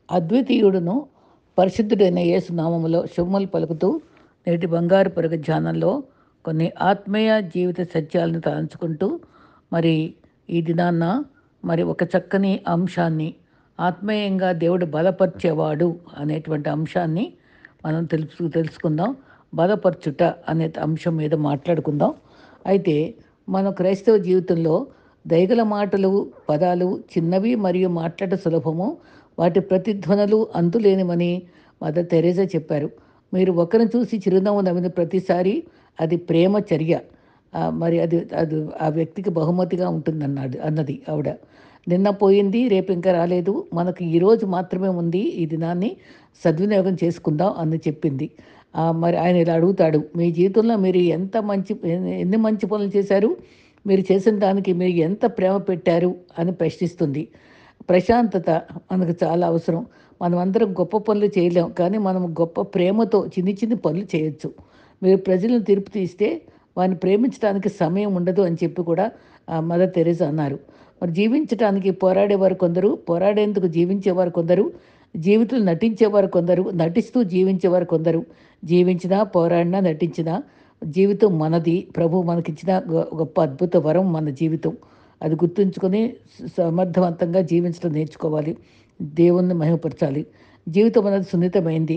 అద్వితీయుడును పరిశుద్ధుడైన యేసు నామములో శుభములు పలుకుతూ నేటి బంగారు పరుగ ధ్యానంలో కొన్ని ఆత్మీయ జీవిత సత్యాలను తలంచుకుంటూ మరి ఈ దినాన్న ఒక చక్కని అంశాన్ని ఆత్మీయంగా దేవుడు బలపరిచేవాడు అనేటువంటి అంశాన్ని మనం తెలుసుకుందాం. బలపరచుట అనే అంశం మీద మాట్లాడుకుందాం. అయితే మన క్రైస్తవ జీవితంలో దయగల మాటలు, పదాలు చిన్నవి మరియు మాట్లాడ సులభము, వాటి ప్రతిధ్వనులు అంతులేనివని మదర్ తెరేసా చెప్పారు. మీరు ఒకరిని చూసి చిరునవ్వు నవ్విన ప్రతిసారి అది ప్రేమ చర్య. మరి అది అది ఆ వ్యక్తికి బహుమతిగా ఉంటుందన్నాడు అన్నది ఆవిడ. నిన్న పోయింది, రేపు ఇంకా రాలేదు, మనకు ఈరోజు మాత్రమే ఉంది, ఈ దినాన్ని సద్వినియోగం చేసుకుందాం అని చెప్పింది. మరి ఆయన ఇలా అడుగుతాడు, మీ జీవితంలో మీరు ఎన్ని మంచి పనులు చేశారు, మీరు చేసిన దానికి మీరు ఎంత ప్రేమ పెట్టారు అని ప్రశ్నిస్తుంది. ప్రశాంతత మనకు చాలా అవసరం. మనమందరం గొప్ప పనులు చేయలేం, కానీ మనం గొప్ప ప్రేమతో చిన్ని చిన్ని పనులు చేయొచ్చు. మీరు ప్రజలను తీర్పు తీస్తే వారిని ప్రేమించడానికి సమయం ఉండదు అని చెప్పి కూడా మదర్ తెరేసా అన్నారు. మరి జీవించడానికి పోరాడేవారు కొందరు, పోరాడేందుకు జీవించేవారు కొందరు, జీవితం నటించేవారు కొందరు, నటిస్తూ జీవించేవారు కొందరు. జీవించినా, పోరాడినా, నటించినా జీవితం మనది. ప్రభు మనకిచ్చిన గొప్ప అద్భుత వరం మన జీవితం. అది గుర్తుంచుకొని సమర్థవంతంగా జీవించడం నేర్చుకోవాలి. దేవుణ్ణి మహిమపరచాలి. జీవితం అనేది సున్నితమైంది.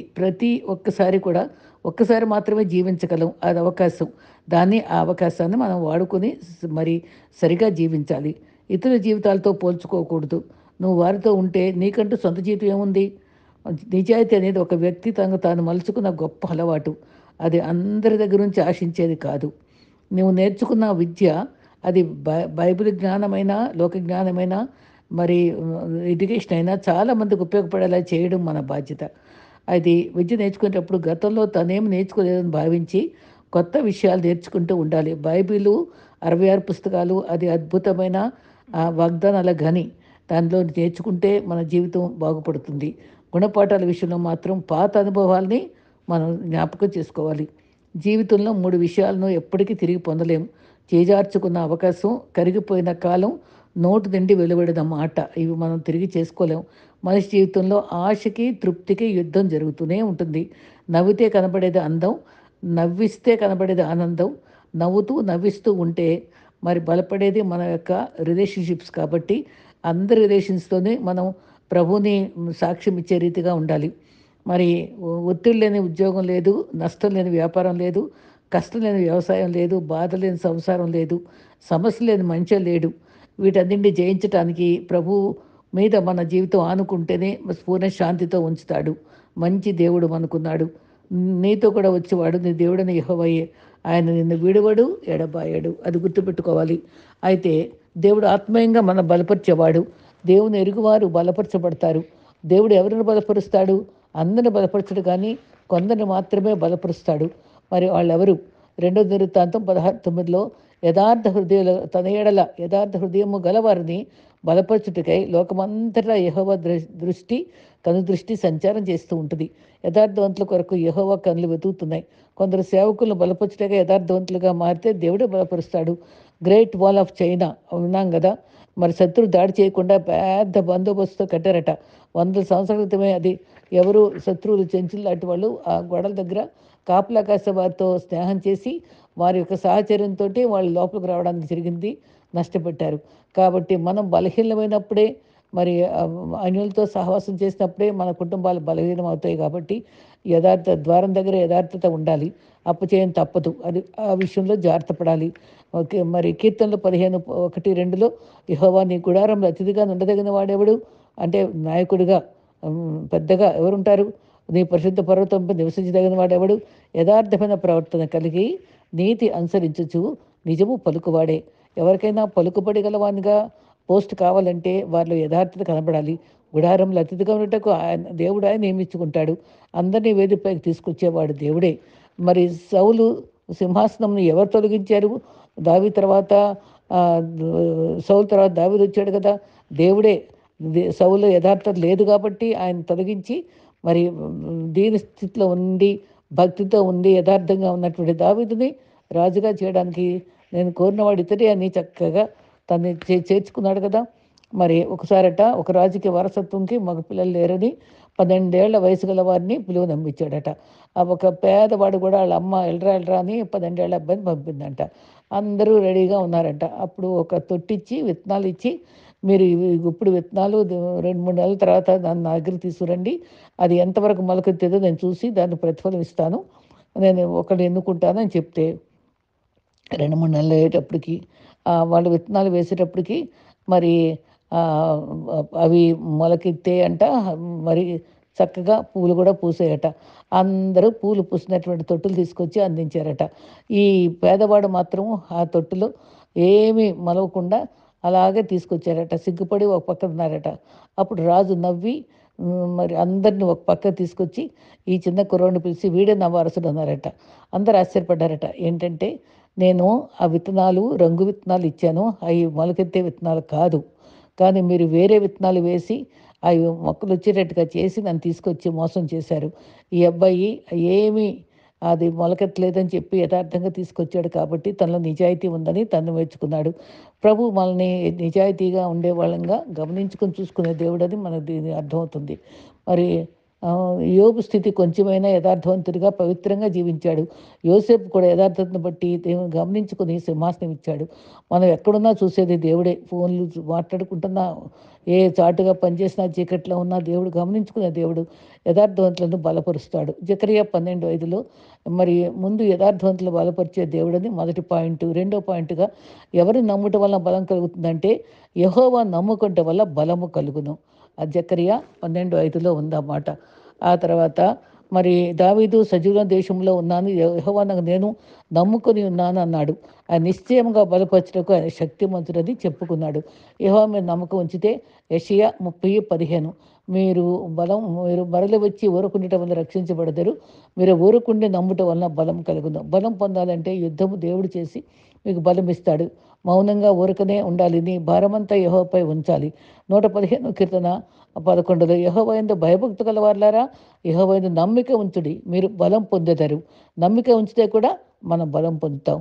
ఒక్కసారి మాత్రమే జీవించగలం. అది అవకాశం. ఆ అవకాశాన్ని మనం వాడుకొని మరి సరిగా జీవించాలి. ఇతరుల జీవితాలతో పోల్చుకోకూడదు. నువ్వు వారితో ఉంటే నీకంటూ సొంత జీవితం ఏముంది? నిజాయితీ అనేది ఒక వ్యక్తి తాను మలుచుకున్న గొప్ప అలవాటు. అది అందరి దగ్గర నుంచి ఆశించేది కాదు. నువ్వు నేర్చుకున్న విద్య అది బైబిల్ జ్ఞానమైనా, లోక జ్ఞానమైనా, మరి ఎడ్యుకేషన్ అయినా చాలామందికి ఉపయోగపడేలా చేయడం మన బాధ్యత. అది విద్య నేర్చుకునేటప్పుడు గతంలో తనేమి నేర్చుకోలేదని భావించి కొత్త విషయాలు నేర్చుకుంటూ ఉండాలి. బైబిలు 66 పుస్తకాలు, అది అద్భుతమైన వాగ్దానాల గని. దానిలో నేర్చుకుంటే మన జీవితం బాగుపడుతుంది. గుణపాఠాల విషయంలో మాత్రం పాత అనుభవాల్ని మనం జ్ఞాపకం చేసుకోవాలి. జీవితంలో 3 విషయాలను ఎప్పటికీ తిరిగి పొందలేం: చేజార్చుకున్న అవకాశం, కరిగిపోయిన కాలం, నోటు నిండి వెలువడిన మాట. ఇవి మనం తిరిగి చేసుకోలేం. మనిషి జీవితంలో ఆశకి, తృప్తికి యుద్ధం జరుగుతూనే ఉంటుంది. నవ్వితే కనబడేది అందం, నవ్విస్తే కనబడేది ఆనందం. నవ్వుతూ నవ్విస్తూ ఉంటే మరి బలపడేది మన యొక్క రిలేషన్షిప్స్. కాబట్టి అందరి రిలేషన్స్తోనే మనం ప్రభుని సాక్ష్యం ఇచ్చే రీతిగా ఉండాలి. మరి ఒత్తిడి లేని ఉద్యోగం లేదు, నష్టం లేని వ్యాపారం లేదు, కష్టం లేని వ్యవసాయం లేదు, బాధ లేని సంసారం లేదు, సమస్య లేని మనిషి లేడు. వీటన్నింటినీ జయించటానికి ప్రభు మీద మన జీవితం ఆనుకుంటేనే పూర్ణ శాంతితో ఉంచుతాడు. మంచి దేవుడు మనకున్నాడు. నీతో కూడా వచ్చేవాడు నీ దేవుడని యెహోవాయే. ఆయన నిన్ను విడువడు, ఎడబాయడు. అది గుర్తుపెట్టుకోవాలి. అయితే దేవుడు ఆత్మీయంగా మన బలపరిచేవాడు. దేవుని ఎరుగువారు బలపరచబడతారు. దేవుడు ఎవరిని బలపరుస్తాడు? అందరిని బలపరచడు, కానీ కొందరిని మాత్రమే బలపరుస్తాడు. మరి వాళ్ళెవరు? 2 దినవృత్తాంతం 16:9లో యథార్థ హృదయము గలవారిని బలపరచుటకై లోకమంతటా యెహోవా కనుదృష్టి సంచారం చేస్తూ ఉంటుంది. యథార్థవంతుల కొరకు యెహోవా కనులు వెతుకుతున్నాయి. కొందరు సేవకులను బలపరచుటగా యథార్థవంతులుగా మారితే దేవుడే బలపరుస్తాడు. గ్రేట్ వాల్ ఆఫ్ చైనా విన్నాం కదా. మరి శత్రువు దాడి చేయకుండా పెద్ద బందోబస్తుతో కట్టారట. 100 సంవత్సరాల క్రితమే అది. ఎవరు శత్రువులు, చెంచులు లాంటి వాళ్ళు ఆ గోడల దగ్గర కాపలా కాసే వారితో స్నేహం చేసి వారి యొక్క సహచర్యంతో వాళ్ళు లోపలికి రావడానికి జరిగింది, నష్టపెట్టారు. కాబట్టి మనం బలహీనమైనప్పుడే, మరి అన్యులతో సహవాసం చేసినప్పుడే మన కుటుంబాలు బలహీనం అవుతాయి. కాబట్టి ద్వారం దగ్గర యథార్థత ఉండాలి. అప్పచేయం తప్పదు. అది ఆ విషయంలో జాగ్రత్త పడాలి. ఓకే. మరి కీర్తనలు 15:1-2లో యెహోవా నీ గుడారంలో అతిథిగా ఉండదగిన వాడెవడు? అంటే నాయకుడిగా పెద్దగా ఎవరుంటారు? నీ పరిశుద్ధ పర్వతంపై నివసించదగిన వాడెవడు? యథార్థమైన ప్రవర్తన కలిగి నీతి అనుసరించుచు నిజము పలుకువాడే. ఎవరికైనా పలుకుబడి గలవానిగా పోస్ట్ కావాలంటే వారిలో యథార్థత కనబడాలి. గుడారంలో అతిథిగా ఉండటకు దేవుడు ఆయన నియమించుకుంటాడు. అందరినీ వేదికపైకి తీసుకొచ్చేవాడు దేవుడే. మరి సౌలు సింహాసనంను ఎవరు తొలగించారు? దావీదు తర్వాత సౌలు తర్వాత దావీదు వచ్చాడు కదా. దేవుడే. సౌలు యథార్థత లేదు కాబట్టి ఆయన తొలగించి మరి దీన స్థితిలో ఉండి, భక్తితో ఉండి, యథార్థంగా ఉన్నటువంటి దావీదుని రాజుగా చేయడానికి నేను కోరినవాడు ఇతడే అని చక్కగా తను చేర్చుకున్నాడు కదా. మరి ఒకసారట ఒక రాజుకి వారసత్వంకి మగపిల్లలు లేరని 12 ఏళ్ల వయసు గల వారిని పిలువనంపించాడట. ఆ ఒక పేదవాడు కూడా వాళ్ళ అమ్మ ఎళ్ళరా ఎళ్ళరా అని 12 ఏళ్ల అబ్బాయిని పంపిందంట. అందరూ రెడీగా ఉన్నారంట. అప్పుడు ఒక తొట్టిచ్చి విత్తనాలిచ్చి మీరు ఇవి గుప్పుడు విత్తనాలు 2, 3 నెలల తర్వాత దాన్ని నా దగ్గరికి తీసుకురండి. అది ఎంతవరకు మొలకెత్తిదో నేను చూసి దానికి ప్రతిఫలం ఇస్తాను. నేను ఒకడిని ఎన్నుకుంటాను అని చెప్తే 2, 3 నెలలు అయ్యేటప్పటికి వాళ్ళు విత్తనాలు వేసేటప్పటికి మరి ఆహ్, అవి మొలకెత్తాయంట. మరి చక్కగా పూలు కూడా పూసాయట. అందరూ పూలు పూసినటువంటి తొట్టులు తీసుకొచ్చి అందించారట. ఈ పేదవాడు మాత్రం ఆ తొట్టులో ఏమీ మొలవకుండా అలాగే తీసుకొచ్చారట. సిగ్గుపడి ఒక పక్కన ఉన్నారట. అప్పుడు రాజు నవ్వి మరి అందరిని ఒక పక్కకు తీసుకొచ్చి ఈ చిన్న కుర్రోడిని పిలిచి వీడే నా వారసుడు అన్నారట. అందరూ ఆశ్చర్యపడ్డారట. ఏంటంటే నేను ఆ విత్తనాలు రంగు విత్తనాలు ఇచ్చాను. అయి మొలకెత్తే విత్తనాలు కాదు. కానీ మీరు వేరే విత్తనాలు వేసి అవి మొక్కలొచ్చేటట్టుగా చేసి నన్ను తీసుకొచ్చి మోసం చేశారు. ఈ అబ్బాయి ఏమీ అది మొలకెత్తలేదని చెప్పి యథార్థంగా తీసుకొచ్చాడు కాబట్టి తనలో నిజాయితీ ఉందని తను మెచ్చుకున్నాడు. ప్రభువు మనల్ని నిజాయితీగా ఉండేవాళ్ళంగా గమనించుకొని చూసుకునే దేవుడని మనకు దీని అర్థమవుతుంది. మరి యోబు స్థితి కొంచెమైనా యథార్థవంతుడిగా, పవిత్రంగా జీవించాడు. యోసేపు కూడా యథార్థతను బట్టి దేవుని గమనించుకొని సింహాసనం ఇచ్చాడు. మనం ఎక్కడున్నా చూసేది దేవుడే. ఫోన్లు మాట్లాడుకుంటున్నా, ఏ చాటుగా పనిచేసినా, చీకట్లో ఉన్నా దేవుడు గమనించుకునే దేవుడు. యథార్థవంతులను బలపరుస్తాడు. జెకర్యా 12:5లో మరి ముందు యథార్థవంతులు బలపరిచే దేవుడని మొదటి పాయింటు. రెండో పాయింట్‌గా ఎవరిని నమ్ముట వలన బలం కలుగుతుందంటే, యెహోవా నమ్ముకొనుట వల్ల బలము కలుగును. జెకర్యా 12:5లో ఉందన్నమాట. ఆ తర్వాత మరి దావీదు సజీవుల దేశంలో ఉన్నాను, యెహోవాను నేను నమ్ముకొని ఉన్నాను అన్నాడు. ఆయన నిశ్చయంగా బలపరచుటకు ఆయన శక్తిమంతుడని చెప్పుకున్నాడు. యెహోవా మీద నమ్మకం ఉంచితే యెషయా 30:15 మీరు మరలి వచ్చి ఊరకుండటం వల్ల రక్షించబడతారు. మీరు ఊరకుండి నమ్ముట వలన బలం కలుగును. బలం పొందాలంటే యుద్ధము దేవుడు చేసి మీకు బలమిస్తాడు. మౌనంగా ఊరకనే ఉండాలి. నీ భారమంతా యెహోవాపై ఉంచాలి. 115 కీర్తన 11లో యెహోవా యందు భయభక్తి గలవారులారా యెహోవా యందు నమ్మిక ఉంచుడి మీరు బలం పొందెదరు. నమ్మిక ఉంచితే కూడా మనం బలం పొందుతాం.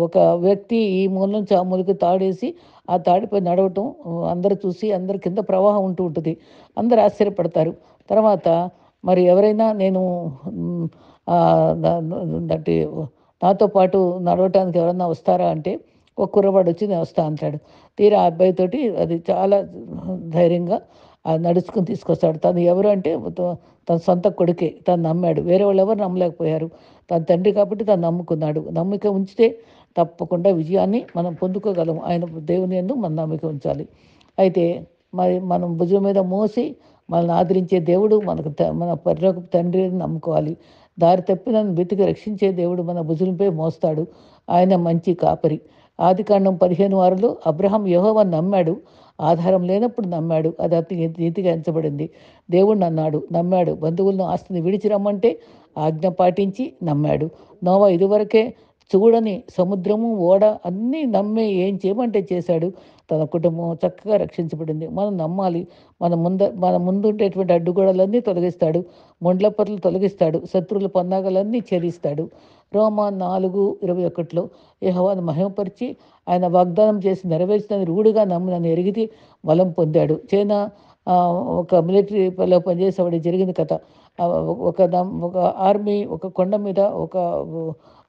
ఒక వ్యక్తి ఈ మూల నుంచి ఆ మూలకి తాడేసి ఆ తాడిపై నడవటం అందరూ చూసి అందరి కింద ప్రవాహం ఉంటూ ఉంటుంది. అందరూ ఆశ్చర్యపడతారు. తర్వాత మరి ఎవరైనా నేను హ్మ్, న న దట్టి నాతో పాటు నడవటానికి ఎవరన్నా వస్తారా అంటే, ఒక కుర్రవాడొచ్చి నేను వస్తా అంటాడు. తీరా ఆ అబ్బాయితోటి అది చాలా ధైర్యంగా నడుచుకొని తీసుకొస్తాడు. తను ఎవరు అంటే తన సొంత కొడుకే. తను నమ్మాడు. వేరే వాళ్ళెవరు నమ్మలేకపోయారు. తన తండ్రి కాబట్టి తను నమ్ముకున్నాడు. నమ్మిక ఉంచితే తప్పకుండా విజయాన్ని మనం పొందుకోగలం. ఆయన దేవుని యందు మనం నమ్మిక ఉంచాలి. అయితే మరి మనం భుజం మీద మోసి మనల్ని ఆదరించే దేవుడు మనకు మన పరలోకపు తండ్రి అని నమ్ముకోవాలి. దారి తప్పినను వెతికి రక్షించే దేవుడు మన భుజంపై మోస్తాడు. ఆయన మంచి కాపరి. ఆదికాండం 15:6లో అబ్రహాం యెహోవాను నమ్మాడు. ఆధారం లేనప్పుడు నమ్మాడు. అది అతనికి నీతిగా ఎంచబడింది. దేవుడినన్నాడు, నమ్మాడు. బంధువులను ఆస్తిని విడిచి రమ్మంటే ఆజ్ఞ పాటించి నమ్మాడు. నోవా ఇదివరకే చూడని సముద్రము, ఓడ అన్నీ నమ్మి ఏం చేయమంటే చేశాడు. తన కుటుంబం చక్కగా రక్షించబడింది. మనం నమ్మాలి. మన ముందుండేటువంటి అడ్డుగోడలన్నీ తొలగిస్తాడు. మొండ్ల పొరలు తొలగిస్తాడు. శత్రువుల పన్నాగాలన్నీ ఛేదిస్తాడు. రోమా 4:21లో యెహోవాను మహిమపరిచి ఆయన వాగ్దానం చేసి నెరవేర్చినని రూఢిగా నమ్మినని ఎరిగితే బలం పొందాడు. చైనా ఒక మిలిటరీలో పనిచేసేవాడికి జరిగిన కథ. ఒక ఆర్మీ ఒక కొండ మీద ఒక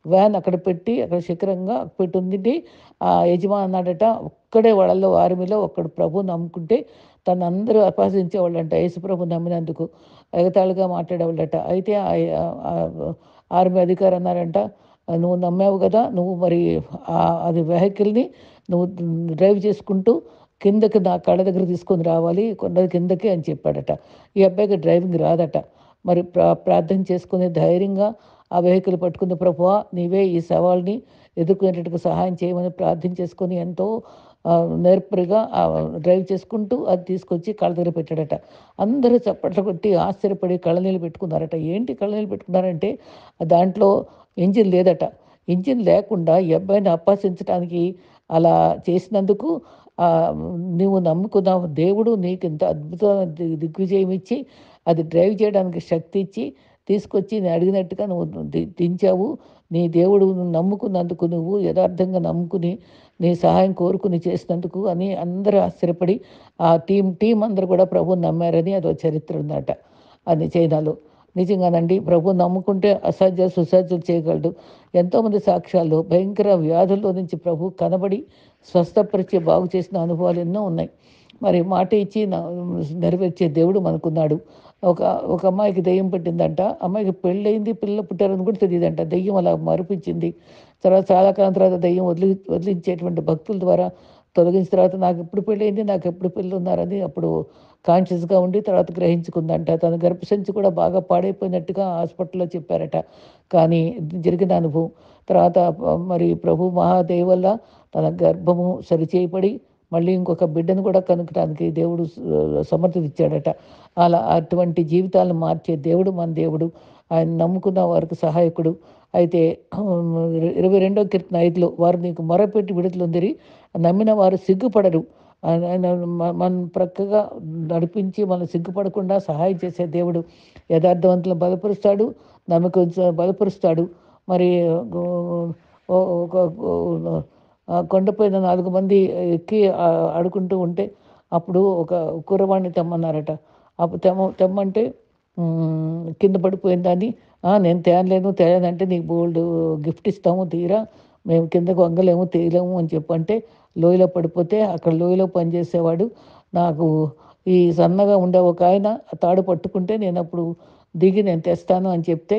వ్యాన్ అక్కడ పెట్టి అక్కడ శిఖరంగా పెట్టుండి ఆ యజమాని అన్నాడట, ఒక్కడే వాళ్ళలో ఆర్మీలో ఒక్కడు ప్రభువుని నమ్ముకుంటే తనందరూ అపహసించేవాళ్ళంట యేసు ప్రభువుని నమ్మినందుకు. ఎగతాళిగా మాట్లాడేవాళ్ళట. అయితే ఆర్మీ అధికారి అన్నారంట, "నువ్వు నమ్మావు గదా! నువ్వు మరి అది వెహికల్‌ని నువ్వు డ్రైవ్ చేసుకుంటూ కిందకి నా కళ్ళ దగ్గర తీసుకొని రావాలి. కొండ కిందకి" అని చెప్పాడట. ఈ అబ్బాయికి డ్రైవింగ్ రాదట. మరి ప్రార్థన చేసుకొని ధైర్యంగా ఆ వెహికల్ పట్టుకుని, "ప్రభువా! నీవే ఈ సవాల్ని ఎదుర్కొనేటట్టుగా సహాయం చేయమని" ప్రార్థన చేసుకొని ఎంతో నేర్పరిగా డ్రైవ్ చేసుకుంటూ అది తీసుకొచ్చి కళ్ళ దగ్గర పెట్టాడట. అందరూ చప్పట్లు కొట్టి ఆశ్చర్యపడి కళ్ళనీళ్ళు పెట్టుకున్నారట. ఏంటి కళ్ళనీళ్ళు పెట్టుకున్నారంటే దాంట్లో ఇంజిన్ లేదట. ఇంజిన్ లేకుండా ఈ అబ్బాయిని అపహసించడానికి అలా చేసినందుకు ఆహ్, "నువ్వు నమ్ముకున్న దేవుడు నీకింత అద్భుతమైన దిగ్విజయం ఇచ్చి, అది డ్రైవ్ చేయడానికి శక్తి ఇచ్చి, తీసుకొచ్చి నేను అడిగినట్టుగా నువ్వు దించావు. నీ దేవుడు నువ్వు నమ్ముకున్నందుకు నువ్వు యథార్థంగా నమ్ముకుని నీ సహాయం కోరుకుని చేసినందుకు అని అందరూ ఆశ్చర్యపడి ఆ టీం అందరూ కూడా ప్రభువుని నమ్మారని అదో చరిత్ర ఉందట అది చైనాలో. నిజంగానండి ప్రభువుని నమ్ముకుంటే అసాధ్య సుసాధ్యాలు చేయగలడు. ఎంతోమంది సాక్ష్యాల్లో భయంకర వ్యాధుల్లో నుంచి ప్రభు కనబడి స్వస్థపరిచి బాగు చేసిన అనుభవాలు ఎన్నో ఉన్నాయి. మరి మాట ఇచ్చి నెరవేర్చే దేవుడు మనకున్నాడు. ఒక ఒక అమ్మాయికి దెయ్యం పట్టిందంట. అమ్మాయికి పెళ్ళయింది, పిల్లలు పుట్టారని కూడా తెలీదంట. దెయ్యం అలా మరిపించింది. తర్వాత చాలా కాలం తర్వాత దెయ్యం వదిలించేటువంటి భక్తుల ద్వారా తొలగించిన తర్వాత నాకెప్పుడు పెళ్ళయింది, నాకెప్పుడు పిల్లలున్నారని అప్పుడు కాన్షియస్‌గా ఉండి తర్వాత గ్రహించుకుందంట. తన గర్భసంచి కూడా బాగా పాడైపోయినట్టుగా హాస్పిటల్‌లో చెప్పారట. కానీ ఇది జరిగిన అనుభవం. తర్వాత మరి ప్రభు మహాదయ వల్ల తన గర్భము సరిచేయబడి మళ్ళీ ఇంకొక బిడ్డను కూడా కనుగడానికి దేవుడు సమర్థత ఇచ్చాడట. అలా అటువంటి జీవితాలను మార్చే దేవుడు మన దేవుడు. ఆయన నమ్ముకున్న వారికి సహాయకుడు. అయితే 22 కీర్తన 5లో వారు నీకు మొరపెట్టి విడుదలొందిరి, నమ్మిన వారు సిగ్గుపడరు. ఆయన మనం ప్రక్కగా నడిపించి మనం సిగ్గుపడకుండా సహాయం చేసే దేవుడు. యథార్థవంతులను బలపరుస్తాడు, నమ్మకం బలపరుస్తాడు. మరి గో ఓ ఒక కొండపైన 4 మంది ఎక్కి ఆడుకుంటూ ఉంటే అప్పుడు ఒక కుర్రవాడిని తెమ్మన్నారట. అప్పుడు తెమ్మంటే కింద పడిపోయిన దాన్ని నేను తేలేనంటే నీకు బోలెడు గిఫ్ట్ ఇస్తాము తీరా, మేము కిందకు వంగలేము, తీయలేము అని చెప్పంటే లోయలో పడిపోతే అక్కడ లోయలో పనిచేసేవాడు నాకు ఈ సన్నగా ఉండే ఒకాయన తాడు పట్టుకుంటే నేనప్పుడు దిగి నేను తెస్తాను అని చెప్తే,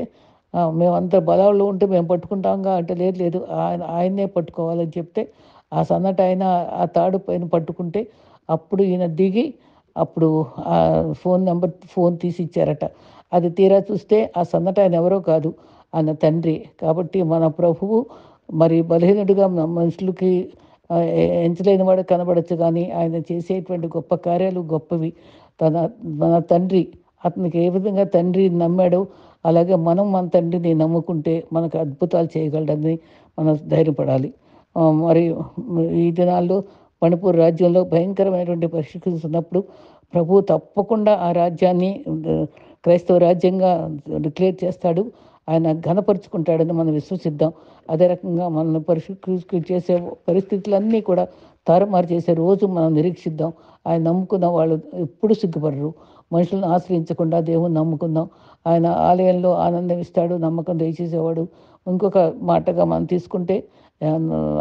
మేమంతా బలాల్లో ఉంటే మేము పట్టుకుంటాంగా అంటే, లేదు లేదు ఆయన్నే పట్టుకోవాలని చెప్తే, ఆ సన్నటాయన ఆ తాడు పైన పట్టుకుంటే అప్పుడు ఈయన దిగి అప్పుడు ఫోన్ తీసి ఇచ్చారట. అది తీరా చూస్తే ఆ సన్నటాయన ఎవరో కాదు, ఆయన తండ్రి. కాబట్టి మన ప్రభువు మరి బలహీనుడిగా మనుషులకి ఎంచలేని వాడు కనబడొచ్చు కానీ, ఆయన చేసేటువంటి గొప్ప కార్యాలు గొప్పవి. తన మన తండ్రి అతనికి ఏ విధంగా తండ్రి నమ్మాడో, అలాగే మనం మన తండ్రిని నమ్ముకుంటే మనకు అద్భుతాలు చేయగలడని మనం ధైర్యపడాలి. మరి ఈ దినాల్లో మణిపూర్ రాజ్యంలో భయంకరమైనటువంటి పరిస్థితులు ఉన్నప్పుడు ప్రభువు తప్పకుండా ఆ రాజ్యాన్ని క్రైస్తవ రాజ్యంగా డిక్లేర్ చేస్తాడు. ఆయన ఘనపరుచుకుంటాడని మనం విశ్వసిద్దాం. అదే రకంగా మనల్ని చేసే పరిస్థితులన్నీ కూడా తారుమారు చేసే రోజు మనం నిరీక్షిద్దాం. ఆయన నమ్ముకున్న వాళ్ళు ఎప్పుడు సిగ్గుపడరు. మనుషులను ఆశ్రయించకుండా దేవుణ్ణి నమ్ముకుందాం. ఆయన ఆలయంలో ఆనందం ఇస్తాడు, నమ్మకం దయచేసేవాడు. ఇంకొక మాటగా మనం తీసుకుంటే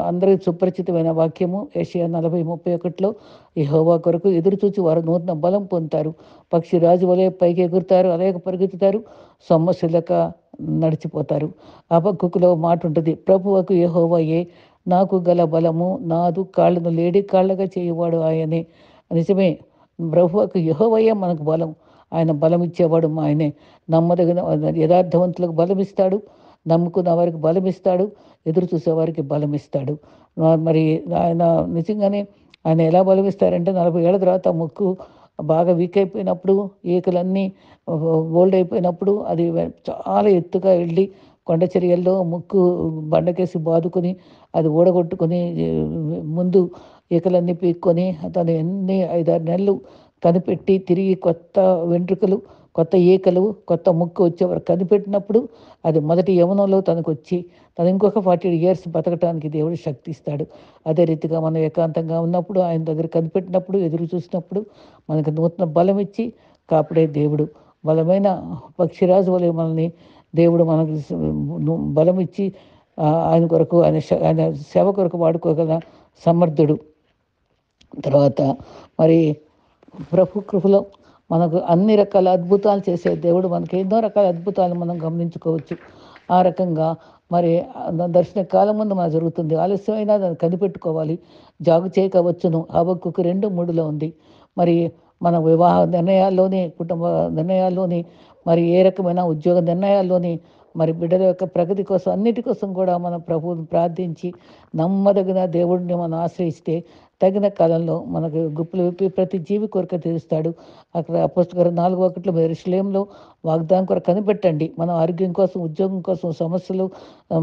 అందరికి సుపరిచితమైన వాక్యము యెషయా 40:31లో యెహోవా కొరకు ఎదురుచూచి వారు నూతన బలం పొందుతారు. పక్షి రాజు వలె పైకి ఎగురుతారు, అలాగే పరిగెత్తుతారు, సొమ్మసిల్లక నడిచిపోతారు. హబక్కూకులో మాట ఉంటుంది, ప్రభువకు యెహోవాయే నాకు గల బలము, నాదు కాళ్ళను లేడి కాళ్ళగా చేయువాడు ఆయనే. నిజమే, ప్రభువకు యెహోవాయే మనకు బలం. ఆయన బలం ఇచ్చేవాడు ఆయనే. నమ్మదగిన యథార్థవంతులకు బలమిస్తాడు, నమ్ముకున్న వారికి బలమిస్తాడు, ఎదురు చూసేవారికి బలమిస్తాడు. మరి ఆయన నిజంగానే ఆయన ఎలా బలమిస్తారంటే 40 ఏళ్ల తర్వాత ముక్కు బాగా వీక్ అయిపోయినప్పుడు, ఈకలన్నీ ఓల్డ్ అయిపోయినప్పుడు అది చాలా ఎత్తుగా వెళ్ళి కొండ చర్యల్లో ముక్కు బండకేసి బాదుకొని అది ఊడగొట్టుకొని ముందు ఈకలన్నీ పీక్కొని తను 5, 6 నెలలు కనిపెట్టి తిరిగి కొత్త వెంట్రుకలు, కొత్త ఈకలు, కొత్త ముక్కు వచ్చేవరకు కనిపెట్టినప్పుడు అది మొదటి యవ్వనంలో తనకొచ్చి తను ఇంకొక 40 ఇయర్స్ బతకటానికి దేవుడు శక్తి ఇస్తాడు. అదే రీతిగా మనం ఏకాంతంగా ఉన్నప్పుడు ఆయన దగ్గర కనిపెట్టినప్పుడు ఎదురు చూసినప్పుడు మనకు నూతన బలం ఇచ్చి కాపాడే దేవుడు. బలమైన పక్షిరాజు వలె మనల్ని దేవుడు మనకు బలం ఇచ్చి ఆయన కొరకు ఆయన సేవ కొరకు వాడుకోగల సమర్థుడు. తర్వాత మరి ప్రభు కృపలో మనకు అన్ని రకాల అద్భుతాలు చేసే దేవుడు. మనకి ఎన్నో రకాల అద్భుతాలు మనం గమనించుకోవచ్చు. ఆ రకంగా మరి దర్శన కాలం ముందు మనకు జరుగుతుంది. ఆలస్యమైనా దాన్ని కనిపెట్టుకోవాలి. జాగు చేయక వచ్చును. హబక్కూకు 2:3లో ఉంది. మరి మన వివాహ నిర్ణయాల్లోని, కుటుంబ నిర్ణయాల్లోని, మరి ఏ రకమైన ఉద్యోగ నిర్ణయాల్లోని, మరి బిడ్డల యొక్క ప్రగతి కోసం అన్నిటి కోసం కూడా మన ప్రభువుని ప్రార్థించి నమ్మదగిన దేవుడిని మనం ఆశ్రయిస్తే తగిన కాలంలో మనకు గుప్పులు విప్పి ప్రతి జీవి కొరక తీరుస్తాడు. అక్కడ అపోస్తలుల 4:1 మీరు యెరూషలేములో వాగ్దానం కొరకు కనిపెట్టండి. మనం ఆరోగ్యం కోసం, ఉద్యోగం కోసం, సమస్యలు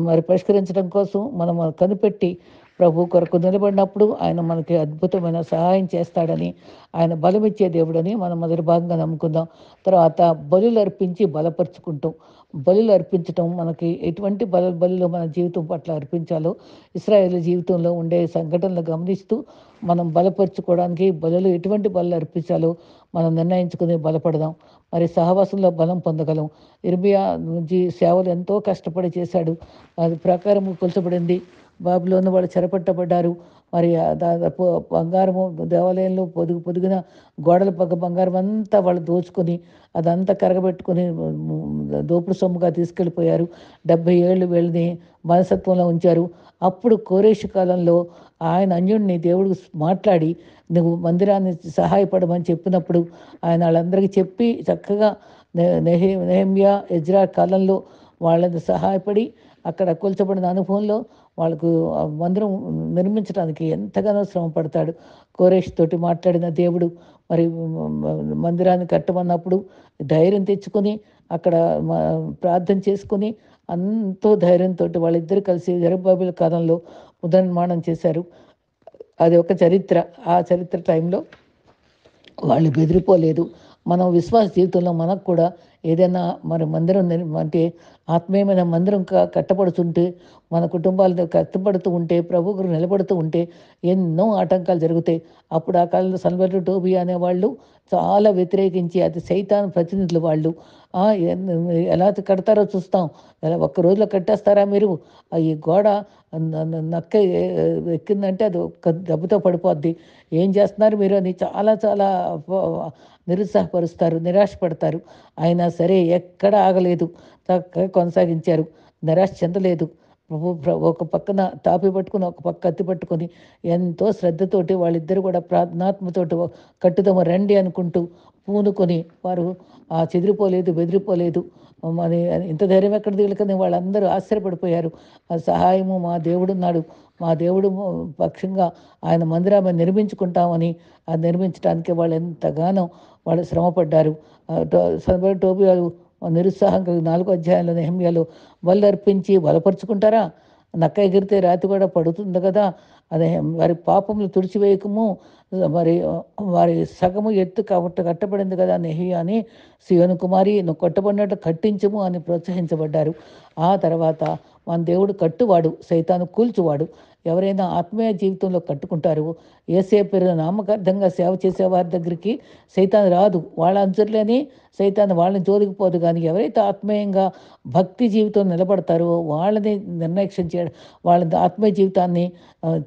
మరి పరిష్కరించడం కోసం మనం కనిపెట్టి ప్రభు కొరకు నిలబడినప్పుడు ఆయన మనకి అద్భుతమైన సహాయం చేస్తాడని, ఆయన బలమిచ్చే దేవుడని మనం మొదటి భాగంగా నమ్ముకుందాం. తర్వాత బలులు అర్పించి బలపరుచుకుంటాం. బలులు అర్పించటం మనకి ఎటువంటి బలులు మన జీవితం పట్ల అర్పించాలో ఇశ్రాయేలు జీవితంలో ఉండే సంఘటనలు గమనిస్తూ మనం బలపరుచుకోవడానికి బలులు ఎటువంటి బలులు అర్పించాలో మనం నిర్ణయించుకుని బలపడదాం. మరి సహవాసంలో బలం పొందగలం. ఇర్మియా నుంచి సేవలు ఎంతో కష్టపడి చేశాడు. అది ప్రకారం కొలచబడింది. బాబులోను వాళ్ళు చెరపట్టబడ్డారు. మరి దాదాపు బంగారము దేవాలయంలో పొదిగిన గోడల పక్క బంగారం అంతా వాళ్ళు దోచుకొని అదంతా కరగబెట్టుకొని దోపుడు సొమ్ముగా తీసుకెళ్ళిపోయారు. 70 ఏళ్ళు వీళ్ళని మనసత్వంలో ఉంచారు. అప్పుడు కోరేషు కాలంలో ఆయన అన్యుడిని దేవుడు మాట్లాడి నువ్వు మందిరాన్ని సహాయపడమని చెప్పినప్పుడు ఆయన వాళ్ళందరికీ చెప్పి చక్కగా నెహెమ్యా ఎజ్రా కాలంలో వాళ్ళని సహాయపడి అక్కడ కూల్చబడిన అనుభవంలో వాళ్ళకు మందిరం నిర్మించడానికి ఎంతగానో శ్రమ పడతాడు. కోరేష్ తోటి మాట్లాడిన దేవుడు మరి మందిరాన్ని కట్టమన్నప్పుడు ధైర్యం తెచ్చుకొని అక్కడ ప్రార్థన చేసుకుని ఎంతో ధైర్యంతో వాళ్ళిద్దరు కలిసి జెరుబ్బాబెలు కాలంలో పునర్నిర్మాణం చేశారు. అది ఒక చరిత్ర. ఆ చరిత్ర టైంలో వాళ్ళు బెదిరిపోలేదు. మనం విశ్వాస జీవితంలో మనకు కూడా ఏదైనా మరి మందిరం అంటే ఆత్మీయమైన మందిరం కట్టబడుతుంటే మన కుటుంబాలతో కష్టపడుతూ ఉంటే ప్రభువుకు నిలబడుతూ ఉంటే ఎన్నో ఆటంకాలు జరుగుతాయి. అప్పుడు ఆ కాలంలో సల్వర్టు టోబియా అనేవాళ్ళు చాలా వ్యతిరేకించి అది సైతాను ప్రతినిధులు వాళ్ళు. ఎలా కడతారో చూస్తాం. ఎలా ఒక్క రోజులో కట్టేస్తారా మీరు? ఈ గోడ నక్క ఎక్కిందంటే అది ఒక్క దెబ్బతో పడిపోద్ది. ఏం చేస్తున్నారు మీరు అని చాలా చాలా నిరుత్సాహపరుస్తారు, నిరాశపడతారు. అయినా సరే ఎక్కడ ఆగలేదు, చక్కగా కొనసాగించారు, నిరాశ చెందలేదు. ఒక పక్కన తాపి పట్టుకుని ఒక పక్క కత్తి పట్టుకొని ఎంతో శ్రద్ధతోటి వాళ్ళిద్దరు కూడా ప్రార్థనాత్మతోటి కట్టుదమ రండి అనుకుంటూ పూనుకొని వారు చెదిరిపోలేదు, బెదిరిపోలేదు. మరి ఇంత ధైర్యం ఎక్కడ వీళ్ళకని వాళ్ళందరూ ఆశ్చర్యపడిపోయారు. ఆ సహాయము మా దేవుడున్నాడు, మా దేవుడు పక్షంగా ఆయన మందిరాన్ని నిర్మించుకుంటామని నిర్మించడానికి వాళ్ళు ఎంతగానో వాళ్ళు శ్రమపడ్డారు. టోబియాలు నిరుత్సాహం కలిగి 4వ అధ్యాయంలో నెహెమ్యాలో బలులు అర్పించి బలపరుచుకుంటారా? నక్క ఎగిరితే రాతి కూడా పడుతుంది కదా! అదే వారి పాపములు తుడిచివేయకము, మరి వారి సగము ఎత్తు కాబట్టి కట్టబడింది కదా నెహియా అని సియోను కుమారి నువ్వు కొట్టబడినట్టు కట్టించము అని ప్రోత్సహించబడ్డారు. ఆ తర్వాత మన దేవుడు కట్టువాడు, సైతాను కూల్చువాడు. ఎవరైనా ఆత్మీయ జీవితంలో కట్టుకుంటారో యేసే పేరున నామకార్థంగా సేవ చేసే వారి దగ్గరికి సైతాను రాదు. వాళ్ళ అంచుర్లేని సైతాను వాళ్ళని జోలికి పోదు. కానీ ఎవరైతే ఆత్మీయంగా భక్తి జీవితం నిలబడతారో వాళ్ళని నిర్లక్ష్యం చేయడం, వాళ్ళ ఆత్మీయ జీవితాన్ని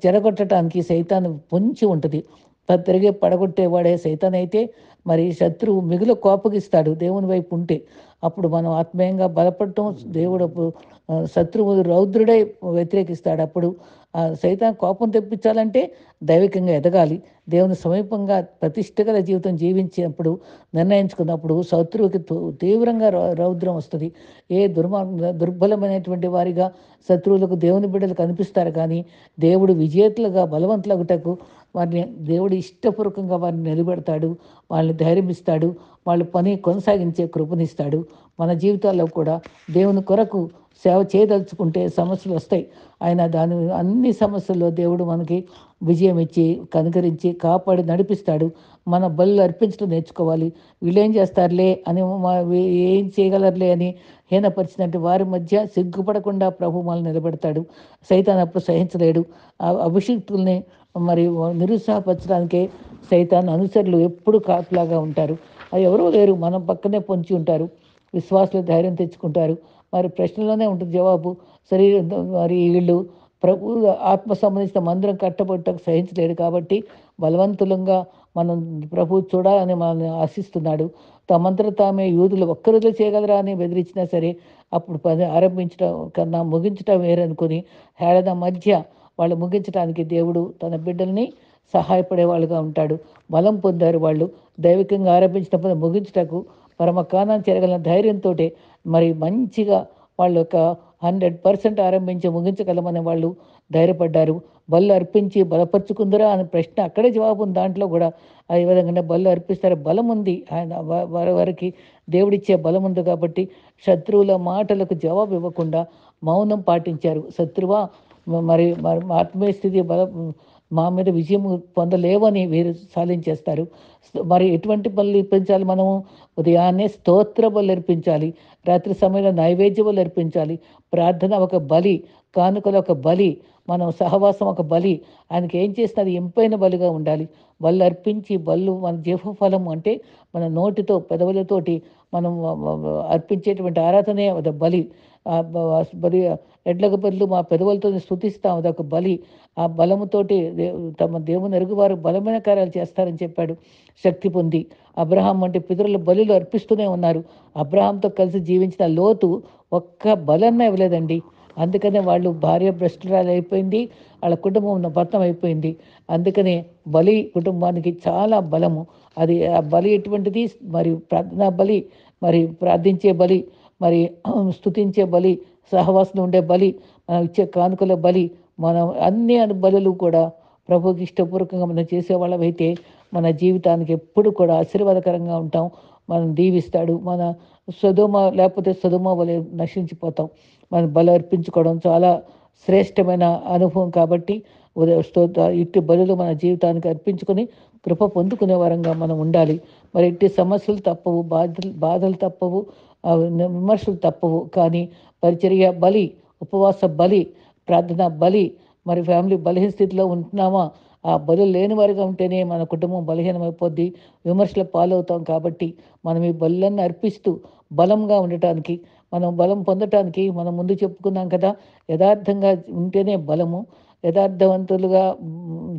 చెడగొట్టడానికి సైతాను పొంచి ఉంటుంది. తిరిగి పడగొట్టేవాడే సైతాన్ అయితే మరి శత్రువు మిగులు కోపగిస్తాడు దేవుని వైపు ఉంటే. అప్పుడు మనం ఆత్మీయంగా బలపడటం దేవుడు శత్రువు రౌద్రుడై వ్యతిరేకిస్తాడు. అప్పుడు సైతాన్ కోపం తెప్పించాలంటే దైవికంగా ఎదగాలి. దేవుని సమీపంగా ప్రతిష్టగల జీవితం జీవించినప్పుడు నిర్ణయించుకున్నప్పుడు శత్రువుకి తీవ్రంగా రౌద్రం వస్తుంది. ఏ దుర్బలమైనటువంటి వారిగా శత్రువులకు దేవుని బిడ్డలు కనిపిస్తారు. కానీ దేవుడు విజేతలుగా బలవంతులగుటకు వారిని దేవుడు ఇష్టపూర్వకంగా వారిని నిలబెడతాడు, వాళ్ళని ధైర్యం ఇస్తాడు, వాళ్ళ పని కొనసాగించే కృపనిస్తాడు. మన జీవితాల్లో కూడా దేవుని కొరకు సేవ చేయదలుచుకుంటే సమస్యలు వస్తాయి. ఆయన అన్ని సమస్యల్లో దేవుడు మనకి విజయం ఇచ్చి కనుకరించి కాపాడి నడిపిస్తాడు. మన బలులు అర్పించడం నేర్చుకోవాలి. వీళ్ళేం చేస్తారులే అని ఏం చేయగలరులే అని హీనపరిచినట్టు వారి మధ్య సిగ్గుపడకుండా ప్రభు మనల్ని నిలబెడతాడు. సైతాన్ అప్పుడు సహించలేడు. అభిషిక్తుల్ని మరి నిరుత్సాహపరచడానికే సైతాన్ అనుచరులు ఎప్పుడు కాపులాగా ఉంటారు. అది ఎవరో లేరు, మనం పక్కనే పొంచి ఉంటారు. విశ్వాసులు ధైర్యం తెచ్చుకుంటారు. మరి ప్రశ్నలోనే ఉంటుంది జవాబు. మరి వీళ్ళు ప్రభు ఆత్మ సంబంధించిన మందిరం కట్టబట్టకు సహించలేడు కాబట్టి బలవంతులంగా మనం ప్రభు చూడాలని మనల్ని ఆశిస్తున్నాడు. తమంతట తామే యూదులు ఒక్కరోజు చేయగలరా అని బెదిరించినా సరే అప్పుడు పని ఆరంభించడం కన్నా ముగించడం వేరనుకుని హేళన మధ్య వాళ్ళు ముగించడానికి దేవుడు తన బిడ్డల్ని సహాయపడేవాళ్ళుగా ఉంటాడు. బలం పొందారు వాళ్ళు. దైవికంగా ఆరంభించిన పని ముగించటకు పరమకాణం చేరగల ధైర్యంతో మరి మంచిగా వాళ్ళు ఒక 100% ఆరంభించి ముగించగలమని వాళ్ళు ధైర్యపడ్డారు. బళ్ళు అర్పించి బలపరుచుకుందరా అని ప్రశ్న అక్కడే జవాబు ఉంది. దాంట్లో కూడా ఏ విధంగా బళ్ళు అర్పిస్తారు, బలం ఉంది. ఆయన వారికి దేవుడిచ్చే బలం ఉంది కాబట్టి శత్రువుల మాటలకు జవాబు ఇవ్వకుండా మౌనం పాటించారు. శత్రువా మరి మరి మా ఆత్మీయ స్థితి మా మీద విజయం పొందలేవని వీరు సాధించేస్తారు. మరి ఎటువంటి బలులు అర్పించాలి మనము? ఉదయాన్నే స్తోత్ర బలులు అర్పించాలి. రాత్రి సమయంలో నైవేద్య బలులు అర్పించాలి. ప్రార్థన ఒక బలి, కానుకలు ఒక బలి, మనం సహవాసం ఒక బలి. ఆయనకి ఏం చేసినా అది ఇంపైన బలిగా ఉండాలి. బలులు అర్పించి మన జీవఫలం అంటే మన నోటితో, పెదవులతోటి మనం అర్పించేటువంటి ఆరాధనే అది బలి. బలి ఎడ్లకు బదులు మా పెదవులతో స్తుతిస్తాం, అదొక బలి. ఆ బలముతోటి తమ దేవుని ఎరుగువారు బలమైన కార్యాలు చేస్తారని చెప్పాడు శక్తి పొంది. అబ్రహాం వంటి పితరులు బలులు అర్పిస్తూనే ఉన్నారు. అబ్రహాంతో కలిసి జీవించిన లోతు ఒక్క బలన్నా ఇవ్వలేదండి. అందుకనే వాళ్ళు భార్య భ్రష్టురాలు అయిపోయింది, వాళ్ళ కుటుంబం పతనం అయిపోయింది. అందుకనే బలి కుటుంబానికి చాలా బలము. అది ఆ బలి ఎటువంటిది? మరి ప్రార్థనా బలి, మరి ప్రార్థించే బలి, మరి స్తుతించే బలి, సహవాసంలో ఉండే బలి, మనం ఇచ్చే కానుకల బలి, మనం అన్ని బలులు కూడా ప్రభువుకి ఇష్టపూర్వకంగా మనం చేసేవాళ్ళమైతే మన జీవితానికి ఎప్పుడు కూడా ఆశీర్వాదకరంగా ఉంటాం. మనం దీవిస్తాడు. మన లేకపోతే సొదొమ వలె నశించిపోతాం. మనం బలి అర్పించుకోవడం చాలా శ్రేష్టమైన అనుభవం కాబట్టి ఇట్టి బలులు మన జీవితానికి అర్పించుకొని కృప పొందుకునే వరంగా మనం ఉండాలి. మరి ఇట్టి సమస్యలు తప్పవు, బాధలు తప్పవు, విమర్శలు తప్పవు. కానీ పరిచర్య బలి, ఉపవాస బలి, ప్రార్థన బలి, మరి ఫ్యామిలీ బలహీన స్థితిలో ఉంటున్నామా? ఆ బలులు లేని వారిగా ఉంటేనే మన కుటుంబం బలహీనమైపోద్ది, విమర్శల పాలవుతాం. కాబట్టి మనం ఈ బలులన్నీ అర్పిస్తూ బలంగా ఉండటానికి, మనం బలం పొందటానికి మనం ముందు చెప్పుకున్నాం కదా, యథార్థంగా ఉంటేనే బలము. యథార్థవంతులుగా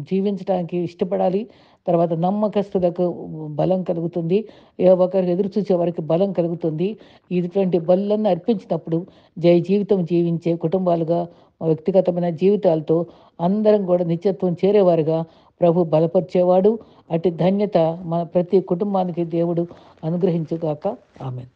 జీవించడానికి ఇష్టపడాలి. తర్వాత నమ్మకస్తులకు బలం కలుగుతుంది. ఒకరికి ఎదురు చూసే వారికి బలం కలుగుతుంది. ఇటువంటి బలులన్నీ అర్పించినప్పుడు జయ జీవితం జీవించే కుటుంబాలుగా, వ్యక్తిగతమైన జీవితాలతో అందరం కూడా నిత్యత్వం చేరేవారుగా ప్రభు బలపరిచేవాడు. అటు ధన్యత మన ప్రతి కుటుంబానికి దేవుడు అనుగ్రహించుగాక. ఆమెన్.